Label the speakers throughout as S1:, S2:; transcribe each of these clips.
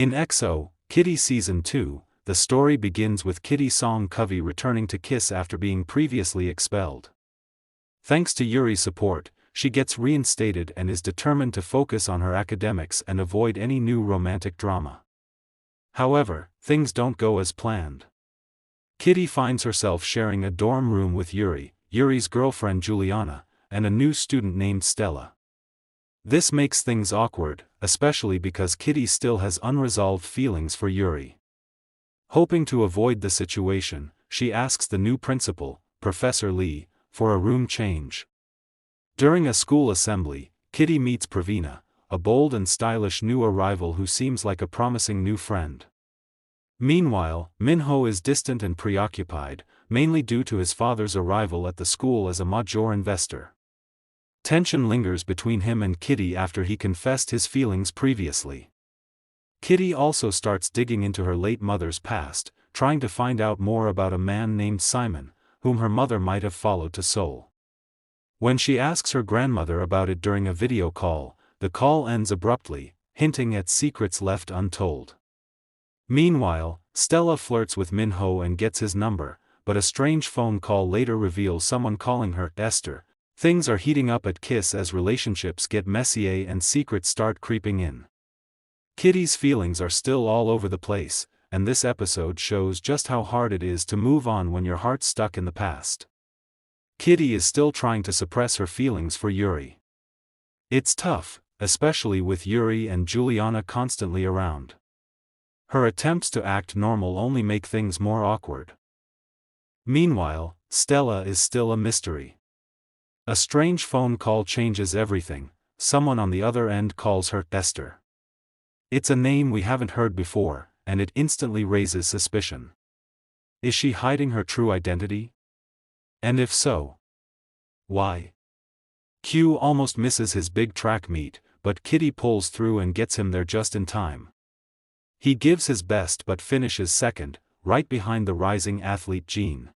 S1: In EXO, Kitty Season 2, the story begins with Kitty Song Covey returning to KISS after being previously expelled. Thanks to Yuri's support, she gets reinstated and is determined to focus on her academics and avoid any new romantic drama. However, things don't go as planned. Kitty finds herself sharing a dorm room with Yuri, Yuri's girlfriend Juliana, and a new student named Stella. This makes things awkward, especially because Kitty still has unresolved feelings for Yuri. Hoping to avoid the situation, she asks the new principal, Professor Lee, for a room change. During a school assembly, Kitty meets Pravina, a bold and stylish new arrival who seems like a promising new friend. Meanwhile, Minho is distant and preoccupied, mainly due to his father's arrival at the school as a major investor. Tension lingers between him and Kitty after he confessed his feelings previously. Kitty also starts digging into her late mother's past, trying to find out more about a man named Simon, whom her mother might have followed to Seoul. When she asks her grandmother about it during a video call, the call ends abruptly, hinting at secrets left untold. Meanwhile, Stella flirts with Minho and gets his number, but a strange phone call later reveals someone calling her Esther. Things are heating up at KISS as relationships get messy and secrets start creeping in. Kitty's feelings are still all over the place, and this episode shows just how hard it is to move on when your heart's stuck in the past. Kitty is still trying to suppress her feelings for Yuri. It's tough, especially with Yuri and Juliana constantly around. Her attempts to act normal only make things more awkward. Meanwhile, Stella is still a mystery. A strange phone call changes everything. Someone on the other end calls her Esther. It's a name we haven't heard before, and it instantly raises suspicion. Is she hiding her true identity? And if so, why? Q almost misses his big track meet, but Kitty pulls through and gets him there just in time. He gives his best but finishes second, right behind the rising athlete Jean.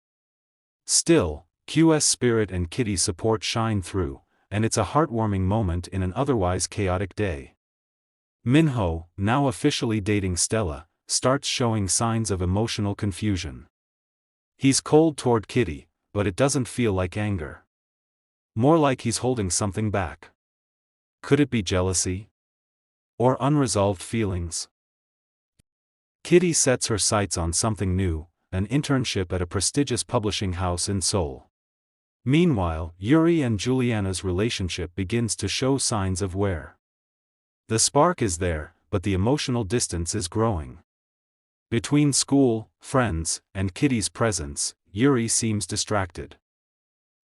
S1: Still, Q's spirit and Kitty's support shine through, and it's a heartwarming moment in an otherwise chaotic day. Minho, now officially dating Stella, starts showing signs of emotional confusion. He's cold toward Kitty, but it doesn't feel like anger. More like he's holding something back. Could it be jealousy? Or unresolved feelings? Kitty sets her sights on something new, an internship at a prestigious publishing house in Seoul. Meanwhile, Yuri and Juliana's relationship begins to show signs of wear. The spark is there, but the emotional distance is growing. Between school, friends, and Kitty's presence, Yuri seems distracted.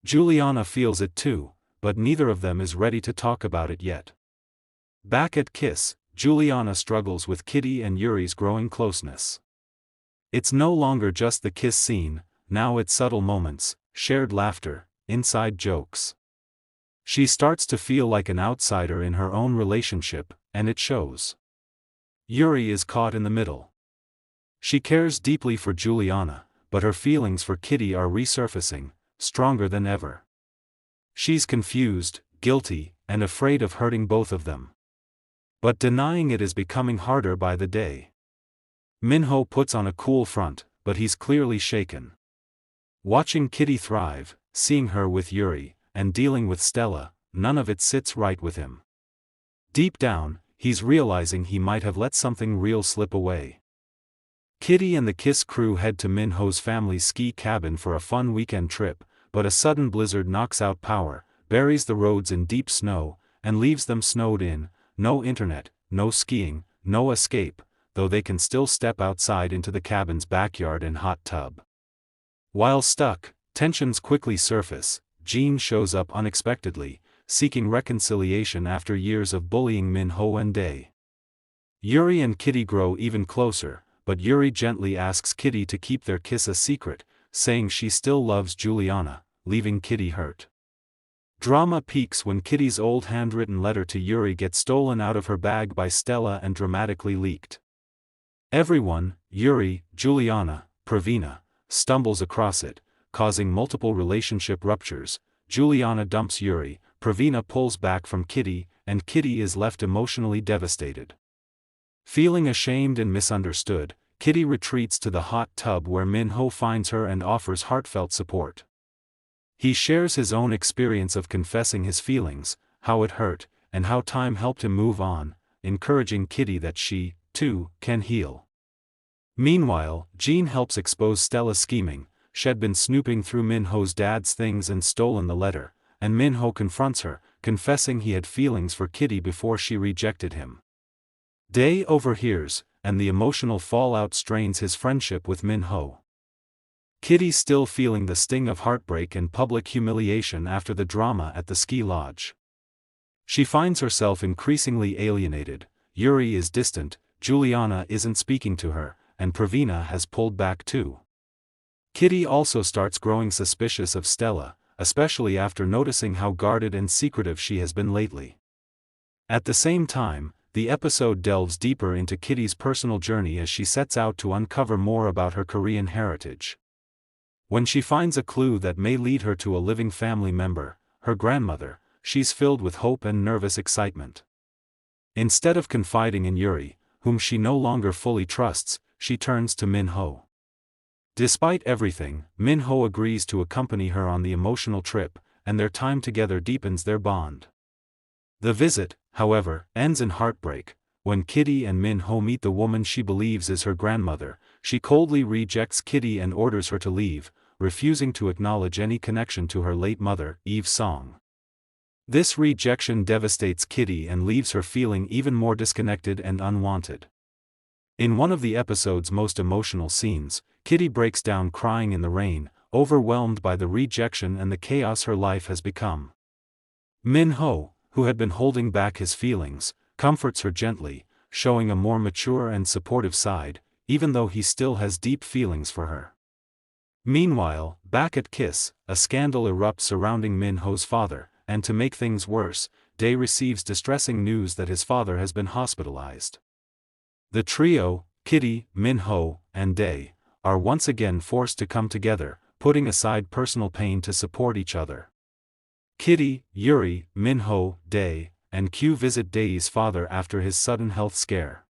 S1: Juliana feels it too, but neither of them is ready to talk about it yet. Back at KISS, Juliana struggles with Kitty and Yuri's growing closeness. It's no longer just the kiss scene, now it's subtle moments, shared laughter, inside jokes. She starts to feel like an outsider in her own relationship, and it shows. Yuri is caught in the middle. She cares deeply for Juliana, but her feelings for Kitty are resurfacing, stronger than ever. She's confused, guilty, and afraid of hurting both of them. But denying it is becoming harder by the day. Minho puts on a cool front, but he's clearly shaken. Watching Kitty thrive, seeing her with Yuri, and dealing with Stella, none of it sits right with him. Deep down, he's realizing he might have let something real slip away. Kitty and the KISS crew head to Minho's family's ski cabin for a fun weekend trip, but a sudden blizzard knocks out power, buries the roads in deep snow, and leaves them snowed in. No internet, no skiing, no escape, though they can still step outside into the cabin's backyard and hot tub. While stuck, tensions quickly surface. Jean shows up unexpectedly, seeking reconciliation after years of bullying Minho and Dae. Yuri and Kitty grow even closer, but Yuri gently asks Kitty to keep their kiss a secret, saying she still loves Juliana, leaving Kitty hurt. Drama peaks when Kitty's old handwritten letter to Yuri gets stolen out of her bag by Stella and dramatically leaked. Everyone, Yuri, Juliana, Pravina, stumbles across it, causing multiple relationship ruptures. Juliana dumps Yuri, Pravina pulls back from Kitty, and Kitty is left emotionally devastated. Feeling ashamed and misunderstood, Kitty retreats to the hot tub where Min-ho finds her and offers heartfelt support. He shares his own experience of confessing his feelings, how it hurt, and how time helped him move on, encouraging Kitty that she, too, can heal. Meanwhile, Jean helps expose Stella's scheming. She'd been snooping through Min-ho's dad's things and stolen the letter, and Min-ho confronts her, confessing he had feelings for Kitty before she rejected him. Dae overhears, and the emotional fallout strains his friendship with Min-ho. Kitty, still feeling the sting of heartbreak and public humiliation after the drama at the ski lodge. She finds herself increasingly alienated. Yuri is distant, Juliana isn't speaking to her, and Pravina has pulled back too. Kitty also starts growing suspicious of Stella, especially after noticing how guarded and secretive she has been lately. At the same time, the episode delves deeper into Kitty's personal journey as she sets out to uncover more about her Korean heritage. When she finds a clue that may lead her to a living family member, her grandmother, she's filled with hope and nervous excitement. Instead of confiding in Yuri, whom she no longer fully trusts, she turns to Min-ho. Despite everything, Min-ho agrees to accompany her on the emotional trip, and their time together deepens their bond. The visit, however, ends in heartbreak. When Kitty and Min-ho meet the woman she believes is her grandmother, she coldly rejects Kitty and orders her to leave, refusing to acknowledge any connection to her late mother, Eve Song. This rejection devastates Kitty and leaves her feeling even more disconnected and unwanted. In one of the episode's most emotional scenes, Kitty breaks down crying in the rain, overwhelmed by the rejection and the chaos her life has become. Min-ho, who had been holding back his feelings, comforts her gently, showing a more mature and supportive side, even though he still has deep feelings for her. Meanwhile, back at KISS, a scandal erupts surrounding Min-ho's father, and to make things worse, Dae receives distressing news that his father has been hospitalized. The trio, Kitty, Min-ho, and Dae, are once again forced to come together, putting aside personal pain to support each other. Kitty, Yuri, Min-ho, Dae, and Q visit Dae's father after his sudden health scare.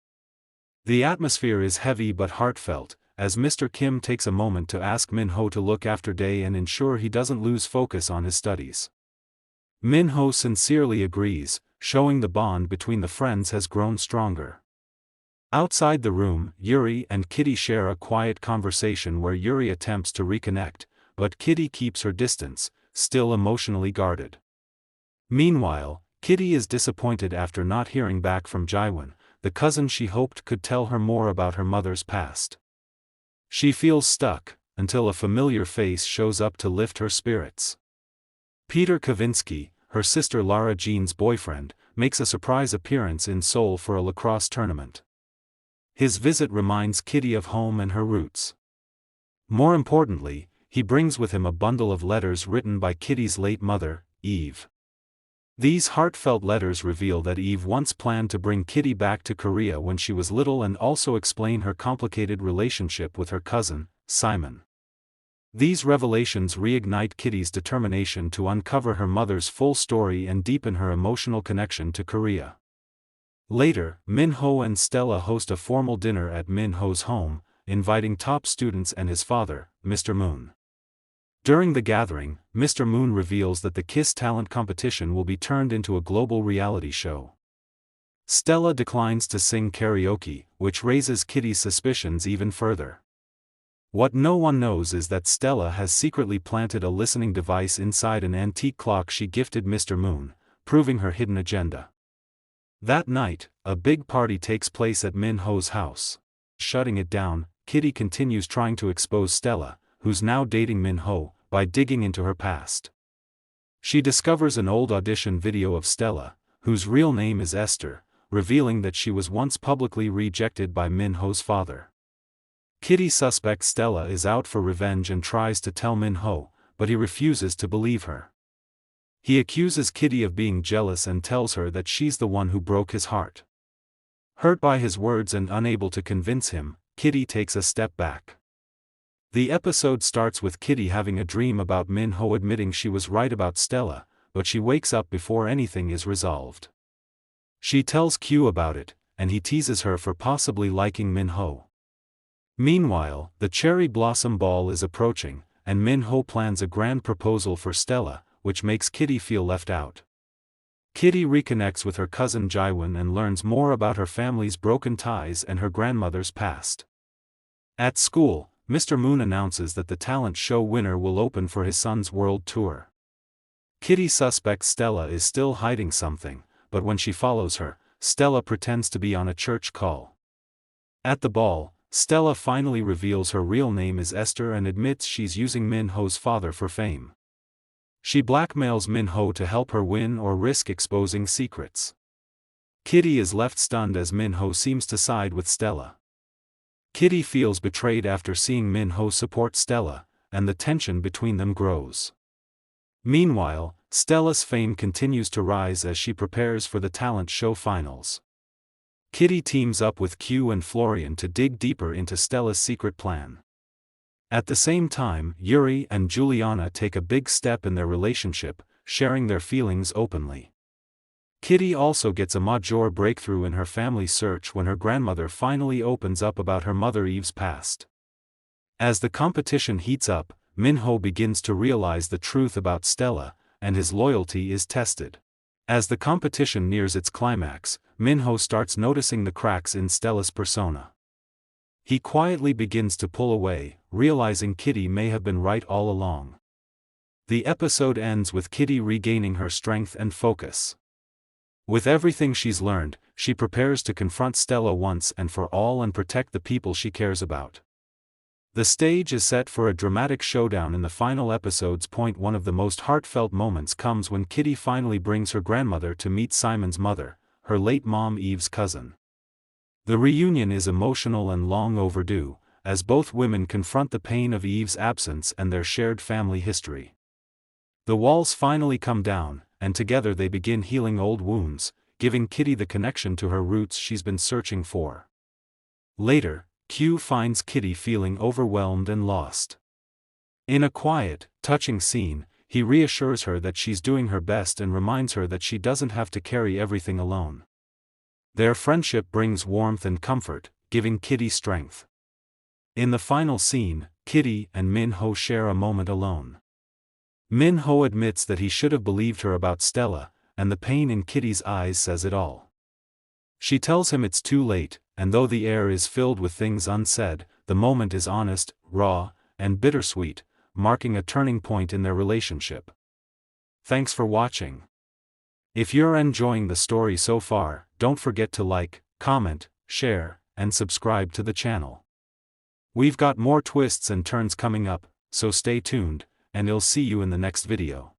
S1: The atmosphere is heavy but heartfelt, as Mr. Kim takes a moment to ask Min-ho to look after Dae and ensure he doesn't lose focus on his studies. Min-ho sincerely agrees, showing the bond between the friends has grown stronger. Outside the room, Yuri and Kitty share a quiet conversation where Yuri attempts to reconnect, but Kitty keeps her distance, still emotionally guarded. Meanwhile, Kitty is disappointed after not hearing back from Jaewon, the cousin she hoped could tell her more about her mother's past. She feels stuck, until a familiar face shows up to lift her spirits. Peter Kavinsky, her sister Lara Jean's boyfriend, makes a surprise appearance in Seoul for a lacrosse tournament. His visit reminds Kitty of home and her roots. More importantly, he brings with him a bundle of letters written by Kitty's late mother, Eve. These heartfelt letters reveal that Eve once planned to bring Kitty back to Korea when she was little and also explain her complicated relationship with her cousin, Simon. These revelations reignite Kitty's determination to uncover her mother's full story and deepen her emotional connection to Korea. Later, Min-ho and Stella host a formal dinner at Min-ho's home, inviting top students and his father, Mr. Moon. During the gathering, Mr. Moon reveals that the KISS talent competition will be turned into a global reality show. Stella declines to sing karaoke, which raises Kitty's suspicions even further. What no one knows is that Stella has secretly planted a listening device inside an antique clock she gifted Mr. Moon, proving her hidden agenda. That night, a big party takes place at Min-ho's house. Shutting it down, Kitty continues trying to expose Stella, who's now dating Min-ho, by digging into her past. She discovers an old audition video of Stella, whose real name is Esther, revealing that she was once publicly rejected by Min-ho's father. Kitty suspects Stella is out for revenge and tries to tell Min-ho, but he refuses to believe her. He accuses Kitty of being jealous and tells her that she's the one who broke his heart. Hurt by his words and unable to convince him, Kitty takes a step back. The episode starts with Kitty having a dream about Min-ho admitting she was right about Stella, but she wakes up before anything is resolved. She tells Q about it, and he teases her for possibly liking Min-ho. Meanwhile, the Cherry Blossom Ball is approaching, and Min-ho plans a grand proposal for Stella, which makes Kitty feel left out. Kitty reconnects with her cousin Jaiwon and learns more about her family's broken ties and her grandmother's past. At school, Mr. Moon announces that the talent show winner will open for his son's world tour. Kitty suspects Stella is still hiding something, but when she follows her, Stella pretends to be on a church call. At the ball, Stella finally reveals her real name is Esther and admits she's using Min-ho's father for fame. She blackmails Min-ho to help her win or risk exposing secrets. Kitty is left stunned as Min-ho seems to side with Stella. Kitty feels betrayed after seeing Min-ho support Stella, and the tension between them grows. Meanwhile, Stella's fame continues to rise as she prepares for the talent show finals. Kitty teams up with Q and Florian to dig deeper into Stella's secret plan. At the same time, Yuri and Juliana take a big step in their relationship, sharing their feelings openly. Kitty also gets a major breakthrough in her family search when her grandmother finally opens up about her mother Eve's past. As the competition heats up, Min-ho begins to realize the truth about Stella, and his loyalty is tested. As the competition nears its climax, Min-ho starts noticing the cracks in Stella's persona. He quietly begins to pull away, realizing Kitty may have been right all along. The episode ends with Kitty regaining her strength and focus. With everything she's learned, she prepares to confront Stella once and for all and protect the people she cares about. The stage is set for a dramatic showdown in the final episodes. One of the most heartfelt moments comes when Kitty finally brings her grandmother to meet Simon's mother, her late mom Eve's cousin. The reunion is emotional and long overdue, as both women confront the pain of Eve's absence and their shared family history. The walls finally come down, and together they begin healing old wounds, giving Kitty the connection to her roots she's been searching for. Later, Q finds Kitty feeling overwhelmed and lost. In a quiet, touching scene, he reassures her that she's doing her best and reminds her that she doesn't have to carry everything alone. Their friendship brings warmth and comfort, giving Kitty strength. In the final scene, Kitty and Min-ho share a moment alone. Min-ho admits that he should have believed her about Stella, and the pain in Kitty's eyes says it all. She tells him it's too late, and though the air is filled with things unsaid, the moment is honest, raw, and bittersweet, marking a turning point in their relationship. Thanks for watching. If you're enjoying the story so far, don't forget to like, comment, share, and subscribe to the channel. We've got more twists and turns coming up, so stay tuned, and I'll see you in the next video.